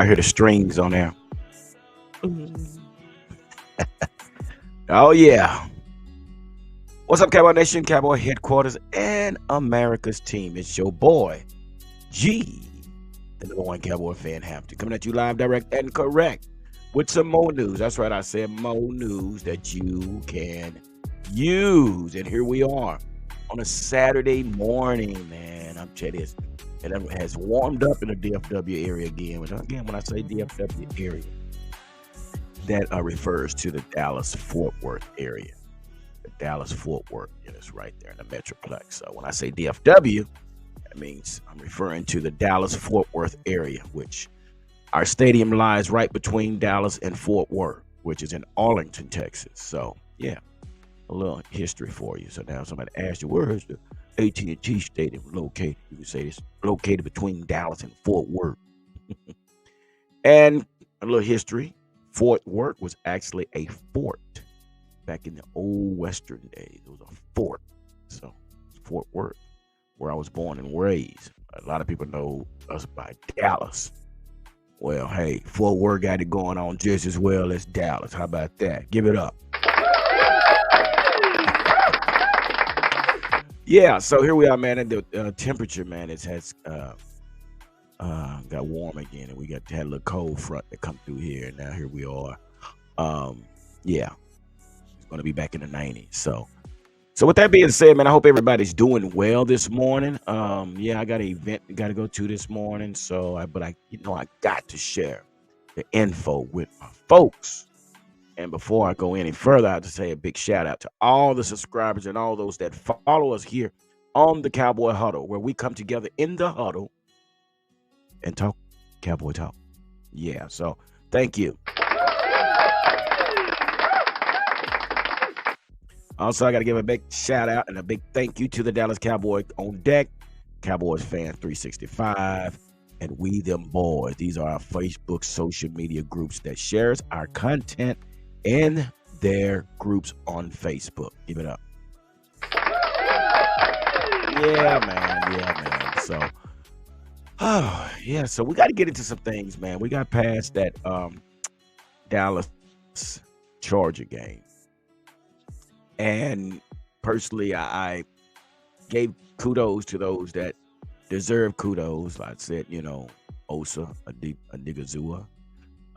Y'all hear the strings on there? Mm. Oh yeah. What's up, Cowboy Nation, Cowboy Headquarters, and America's team? It's your boy, G, the number one Cowboy fan, Hampton, coming at you live, direct, and correct with some more news. That's right, I said more news that you can use. And here we are on a Saturday morning, man. I'm telling you, and it has warmed up in the DFW area again. And again, when I say DFW area, that refers to the Dallas-Fort Worth area. The Dallas-Fort Worth is right there in the Metroplex. So when I say DFW, that means I'm referring to the Dallas-Fort Worth area, which our stadium lies right between Dallas and Fort Worth, which is in Arlington, Texas. So yeah, a little history for you. So now somebody asks you, where is the AT&T Stadium located? You can say it's located between Dallas and Fort Worth. And a little history. Fort Worth was actually a fort back in the old Western days. It was a fort. So Fort Worth, where I was born and raised. A lot of people know us by Dallas. Well, hey, Fort Worth got it going on just as well as Dallas. How about that? Give it up. Yeah, so here we are, man. And the temperature, man, it has got warm again, and we had a little cold front that come through here. And now here we are. Yeah, it's going to be back in the 90s. So with that being said, man, I hope everybody's doing well this morning. Yeah, I got an event I got to go to this morning. But I got to share the info with my folks. And before I go any further, I have to say a big shout out to all the subscribers and all those that follow us here on the Cowboy Huddle, where we come together in the huddle and talk Cowboy talk. Yeah, so thank you. Also, I got to give a big shout out and a big thank you to the Dallas Cowboys on deck, Cowboys Fan 365, and We Them Boys. These are our Facebook social media groups that shares our content in their groups on Facebook. Give it up. Yeah, man. So we got to get into some things, man. We got past that Dallas Charger game. And personally, I gave kudos to those that deserve kudos. Like I said, Osa Adigazua,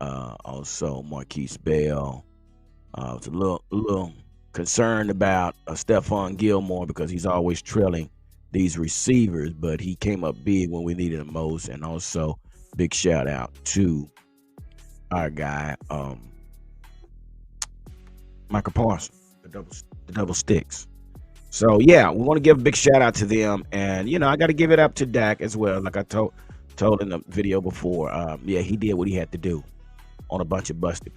also Markquese Bell. I was a little concerned about Stephon Gilmore because he's always trailing these receivers, but he came up big when we needed him most. And also, big shout out to our guy, Markquese, the double sticks. So yeah, we want to give a big shout out to them, and I got to give it up to Dak as well. Like I told in the video before, he did what he had to do on a bunch of busted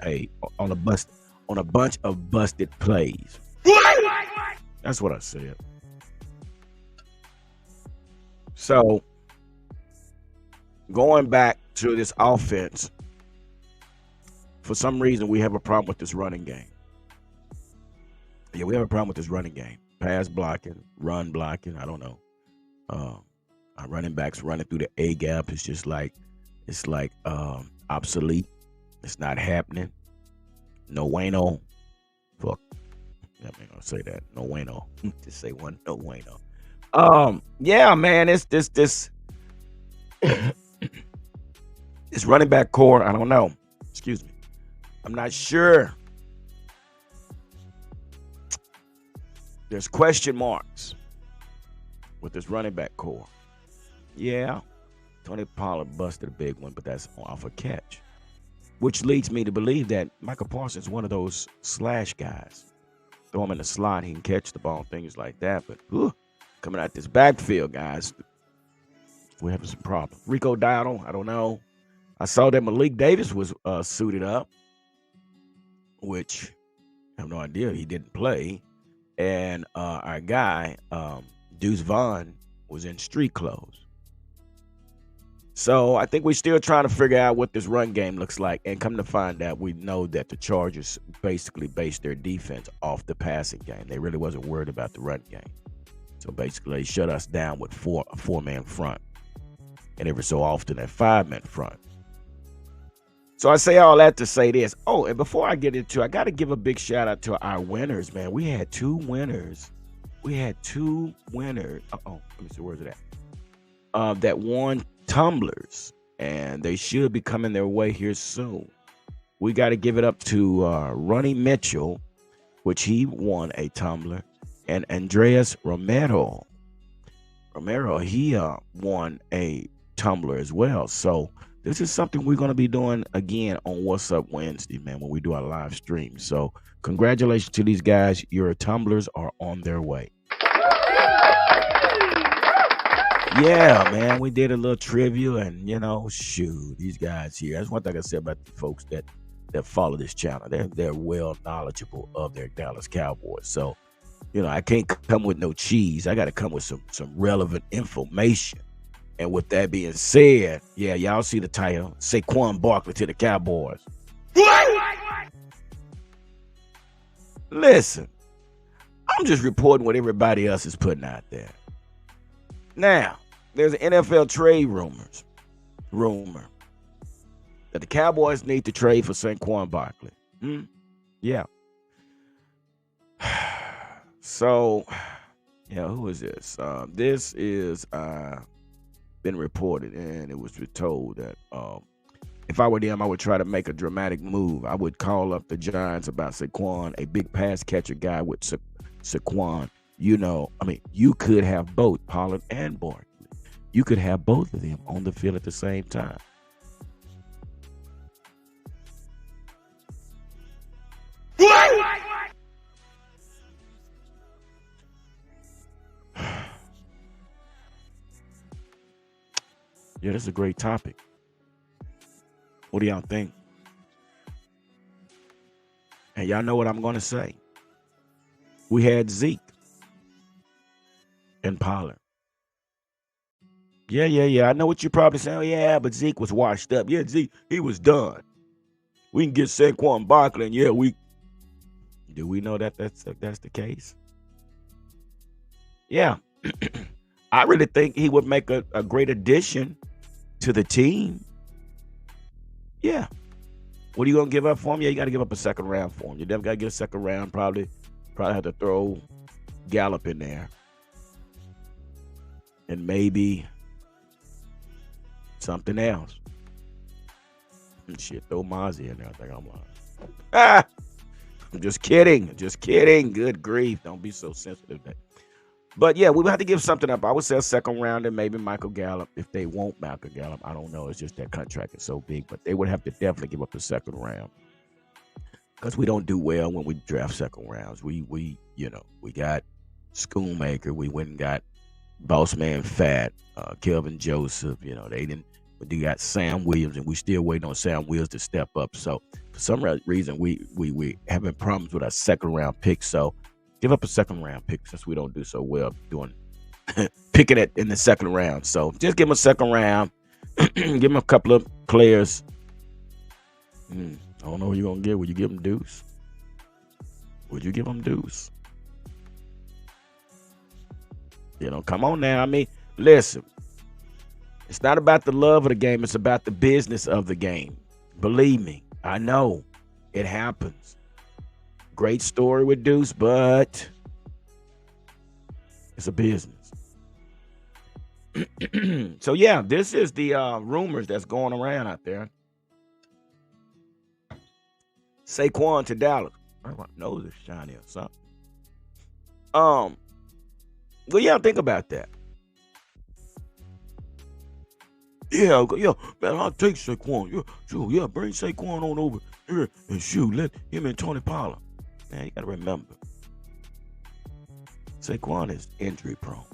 plays. That's what I said. So going back to this offense, for some reason we have a problem with this running game. Yeah, we have a problem with this running game. Pass blocking, run blocking. I don't know. Our running backs running through the A gap is just like obsolete. It's not happening. No bueno. Fuck. I'm not gonna say that. No bueno. Just say one. No bueno. Yeah, man. It's this this running back core. I don't know. Excuse me. I'm not sure. There's question marks with this running back core. Yeah, Tony Pollard busted a big one, but that's off a catch, which leads me to believe that Micah Parsons is one of those slash guys. Throw him in the slot, he can catch the ball, things like that. But coming out this backfield, guys, we're having some problems. Rico Dowdle, I don't know. I saw that Malik Davis was suited up, which I have no idea. He didn't play. And our guy, Deuce Vaughn, was in street clothes. So I think we're still trying to figure out what this run game looks like. And come to find out, we know that the Chargers basically based their defense off the passing game. They really wasn't worried about the run game. So basically, they shut us down with a four-man front. And every so often, a five-man front. So I say all that to say this. Oh, and before I get into, I got to give a big shout out to our winners, man. We had two winners. We had two winners. Oh, let me see, where's it at? That won tumblers, and they should be coming their way here soon. We got to give it up to Ronnie Mitchell, which he won a tumbler, and Andreas Romero. He won a tumbler as well. So this is something we're going to be doing again on What's Up Wednesday, man, when we do our live stream. So congratulations to these guys. Your tumblers are on their way. Yeah, man, we did a little trivia, and shoot, these guys here. That's one thing I said about the folks that follow this channel. They're well knowledgeable of their Dallas Cowboys. So, I can't come with no cheese. I got to come with some relevant information. And with that being said, yeah, y'all see the title, Saquon Barkley to the Cowboys. Listen, I'm just reporting what everybody else is putting out there. Now, there's an NFL trade rumor that the Cowboys need to trade for Saquon Barkley. Yeah. So, who is this? This is been reported, and it was told that if I were them, I would try to make a dramatic move. I would call up the Giants about Saquon, a big pass catcher guy with Saquon. You could have both Pollard and Barkley. You could have both of them on the field at the same time. Yeah, that's a great topic. What do y'all think? And y'all know what I'm going to say. We had Zeke and Pollard. Yeah. I know what you're probably saying. Oh, yeah, but Zeke was washed up. Yeah, Zeke, he was done. We can get Saquon Barkley, and do we know that that's the case? Yeah. I really think he would make a great addition to the team. Yeah. What are you going to give up for him? Yeah, you got to give up a second round for him. You definitely got to get a second round. Probably have to throw Gallup in there. And maybe something else. Shit, throw Mozzie in there. I think I'm lying. I'm just kidding. Good grief. Don't be so sensitive. But yeah, we would have to give something up. I would say a second round and maybe Michael Gallup. If they want Michael Gallup, I don't know. It's just that contract is so big. But they would have to definitely give up the second round. Because we don't do well when we draft second rounds. We got Schoonmaker. We went and got Boss Man Fat, Kelvin Joseph. They didn't. But they got Sam Williams, and we still waiting on Sam Williams to step up. So for some reason, we having problems with our second round pick. So give up a second round pick since we don't do so well doing picking it in the second round. So just give him a second round. Give him a couple of players. I don't know who you're gonna get. Would you give him Deuce? Would you give him Deuce? Come on now. I mean, listen. It's not about the love of the game. It's about the business of the game. Believe me, I know it happens. Great story with Deuce, but it's a business. So, yeah, this is the rumors that's going around out there. Saquon to Dallas. My nose is shiny or something. Well, yeah, think about that. Yeah, man, I'll take Saquon. Yeah, bring Saquon on over here and let him and Tony Pollard. Man, you got to remember, Saquon is injury prone.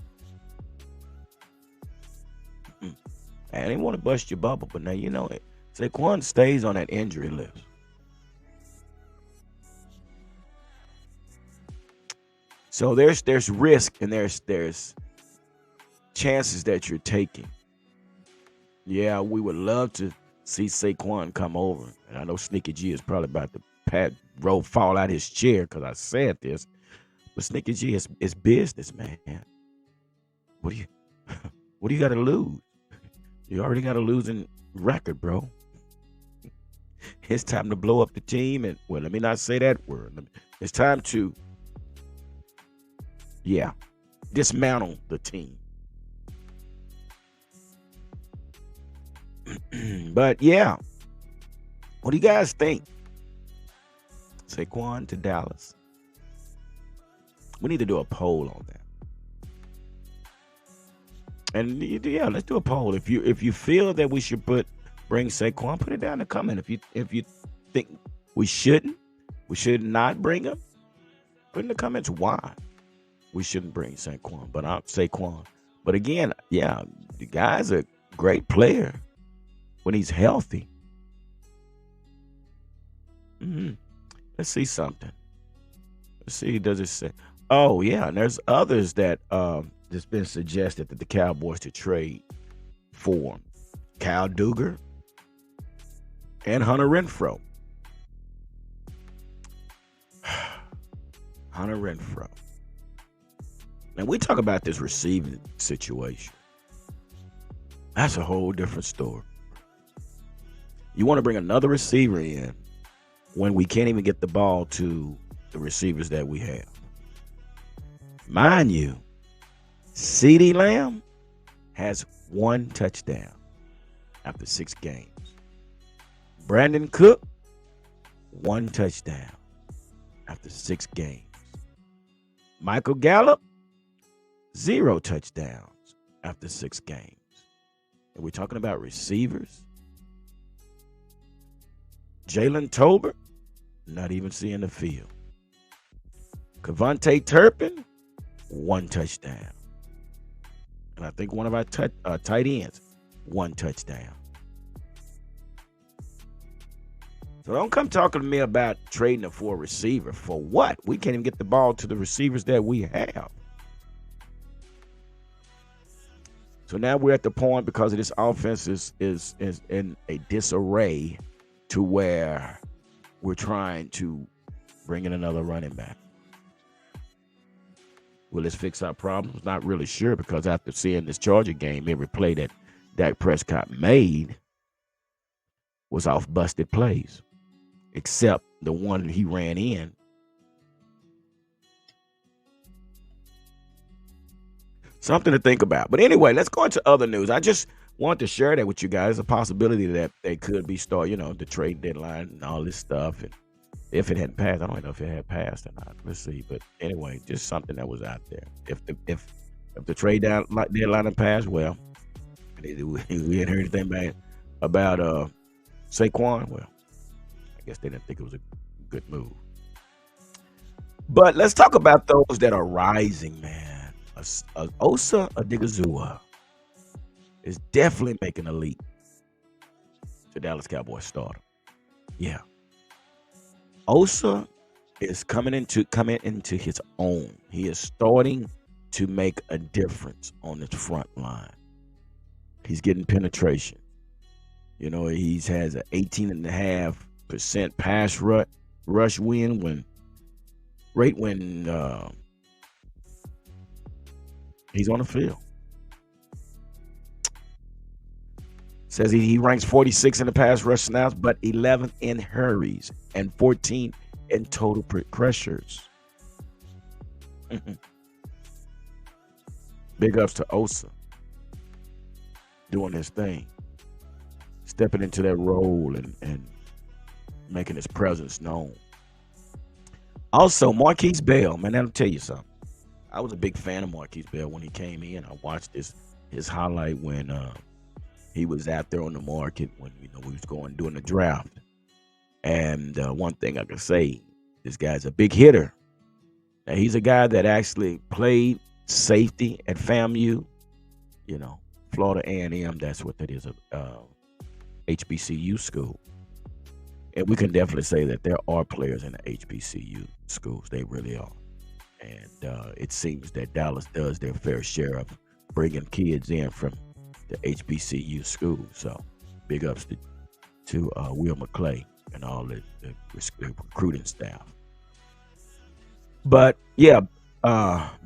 I didn't want to bust your bubble, but now you know it. Saquon stays on that injury list. So there's risk and there's chances that you're taking. Yeah, we would love to see Saquon come over. And I know Sneaky G is probably about to fall out his chair because I said this. But Sneaky G is business, man. What do you got to lose? You already got a losing record, bro. It's time to blow up the team. And, well, let me not say that word. It's time to, yeah, dismantle the team. But, yeah, what do you guys think? Saquon to Dallas. We need to do a poll on that. And yeah, let's do a poll. If you feel that we should bring Saquon, put it down in the comment. If you think we should not bring him, put in the comments why we shouldn't bring Saquon. But I'm Saquon. But again, yeah, the guy's a great player when he's healthy. Let's see something. Let's see. Does it say? Oh yeah, and there's others that that's been suggested that the Cowboys to trade for. Kyle Duggar and Hunter Renfrow. Hunter Renfrow. And we talk about this receiving situation. That's a whole different story. You want to bring another receiver in when we can't even get the ball to the receivers that we have. Mind you, CeeDee Lamb has 1 touchdown after 6 games. Brandon Cook, 1 touchdown after 6 games. Michael Gallup, 0 touchdowns after 6 games. And we're talking about receivers. Jalen Tolbert, not even seeing the field. Kevontae Turpin, 1 touchdown. And I think one of our tight ends, 1 touchdown. So don't come talking to me about trading for a receiver. For what? We can't even get the ball to the receivers that we have. So now we're at the point, because of this offense is in a disarray, to where we're trying to bring in another running back. Will this fix our problems? Not really sure, because after seeing this Charger game, every play that Dak Prescott made was off busted plays, except the one he ran in. Something to think about. But anyway, let's go into other news. I just want to share that with you guys, a possibility that they could be the trade deadline and all this stuff. And if it hadn't passed, I don't know if it had passed or not. Let's see. But anyway, just something that was out there. If the trade deadline had passed, well, we hadn't heard anything bad about Saquon. Well, I guess they didn't think it was a good move. But let's talk about those that are rising, man. Osa Odigizua is definitely making a leap to Dallas Cowboys starter. Yeah. Osa is coming into his own. He is starting to make a difference on his front line. He's getting penetration. He has an 18.5% pass rush win rate when he's on the field. Says he ranks 46 in the pass rush snaps, but 11th in hurries and 14 in total pressures. Big ups to Osa doing his thing, stepping into that role and making his presence known. Also, Markquese Bell, man, I'll tell you something. I was a big fan of Markquese Bell when he came in. I watched his highlight when he was out there on the market when we was doing the draft. And one thing I can say, this guy's a big hitter. Now, he's a guy that actually played safety at FAMU, Florida A&M. That's what that is, HBCU school. And we can definitely say that there are players in the HBCU schools. They really are. And it seems that Dallas does their fair share of bringing kids in from the HBCU school. So big ups to Will McClay and all the recruiting staff. But yeah,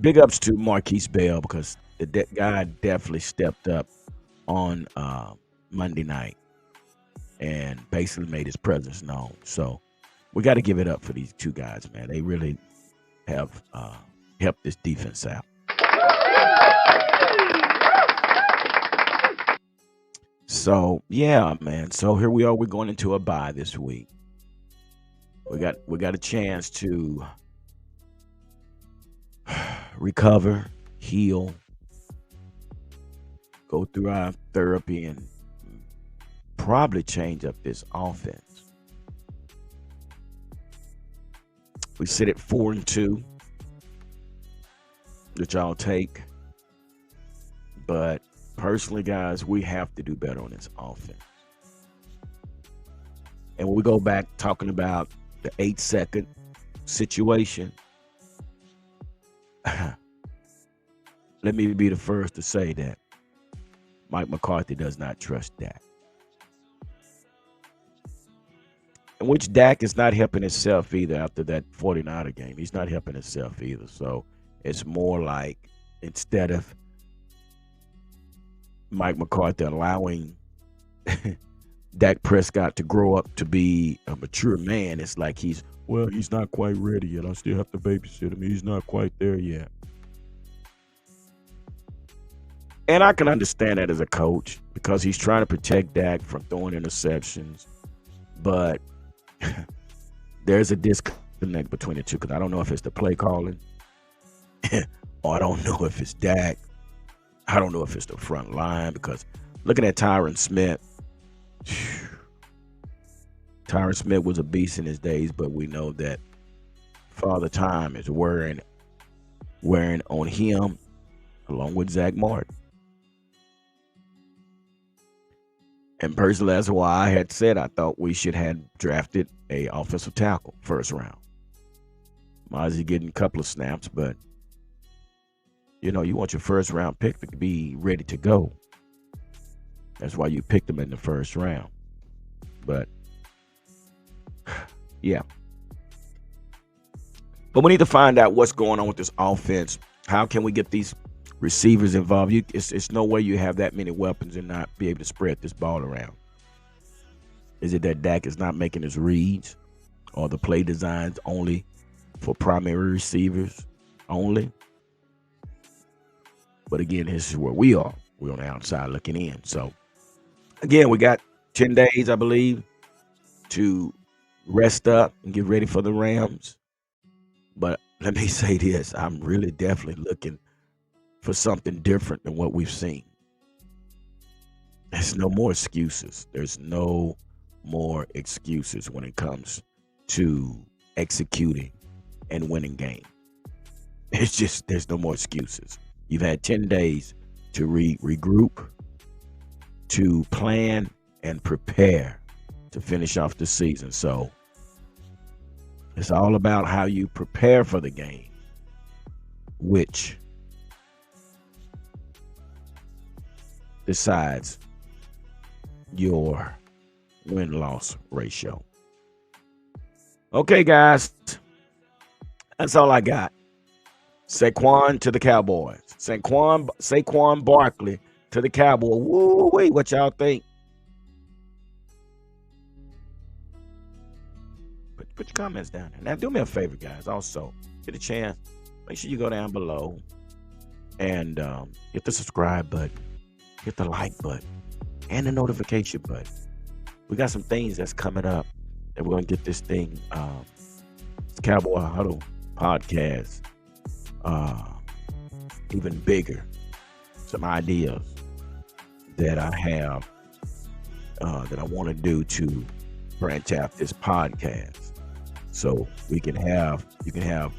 big ups to Markquese Bell, because the guy definitely stepped up on Monday night. and basically made his presence known. So we got to give it up for these two guys, man. They really have helped this defense out. So yeah, man. So here we are. We're going into a bye this week. We got a chance to recover, heal, go through our therapy, and probably change up this offense. We sit at 4-2, which I'll take. But personally, guys, we have to do better on this offense. And when we go back talking about the 8-second situation, let me be the first to say that Mike McCarthy does not trust Dak. And which Dak is not helping himself either after that 49er game. He's not helping himself either. So it's more like instead of Mike McCarthy allowing Dak Prescott to grow up to be a mature man, it's like he's not quite ready yet. I still have to babysit him. He's not quite there yet. And I can understand that as a coach because he's trying to protect Dak from throwing interceptions. But there's a disconnect between the two because I don't know if it's the play calling or I don't know if it's Dak. I don't know if it's the front line because looking at Tyron Smith, Tyron Smith was a beast in his days, but we know that Father Time is wearing on him along with Zach Martin. And personally, that's why I had said I thought we should have drafted a offensive tackle first round. Mozzie getting a couple of snaps, but you want your first round pick to be ready to go. That's why you picked him in the first round. But yeah. But we need to find out what's going on with this offense. How can we get these receivers involved? It's no way you have that many weapons and not be able to spread this ball around. Is it that Dak is not making his reads or the play designs only for primary receivers only? But again, this is where we are. We're on the outside looking in. So again, we got 10 days, I believe, to rest up and get ready for the Rams. But let me say this. I'm really definitely looking for something different than what we've seen. There's no more excuses. There's no more excuses when it comes to executing and winning games. It's just there's no more excuses. You've had 10 days to regroup, to plan and prepare to finish off the season. So it's all about how you prepare for the game, which decides your win-loss ratio. Okay, guys, that's all I got. Saquon to the Cowboys. Saquon Barkley to the Cowboys. Woo, wait, what y'all think? Put your comments down there. Now, do me a favor, guys. Also, get a chance, make sure you go down below and hit the subscribe button, hit the like button, and the notification button. We got some things that's coming up, and we're going to get this thing, this Cowboy Huddle podcast, even bigger. Some ideas that I have that I want to do to branch out this podcast, so you can have the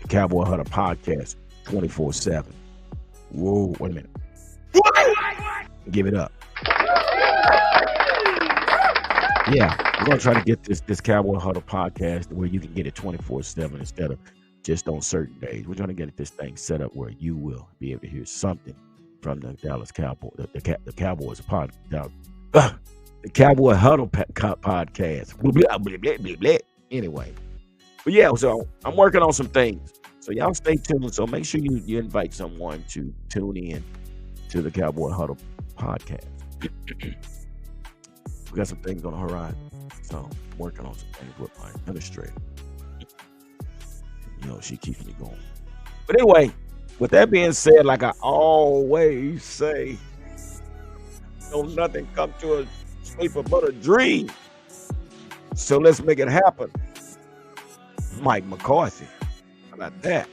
Cowboy Huddle podcast 24/7. Whoa, wait a minute. Give it up. Yeah, we're gonna try to get this Cowboy Huddle podcast where you can get it 24/7 instead of just on certain days. We're trying to get this thing set up where you will be able to hear something from the Dallas Cowboys, the Cowboys podcast, the Cowboy Huddle podcast. Blah, blah, blah, blah, blah. Anyway, but yeah, so I'm working on some things. So y'all stay tuned. So make sure you invite someone to tune in to the Cowboy Huddle podcast. We got some things on the horizon. So I'm working on some things with my administrator. She keeps me going. But anyway, with that being said, like I always say, don't nothing come to a sleeper but a dream. So let's make it happen. Mike McCarthy. How about that?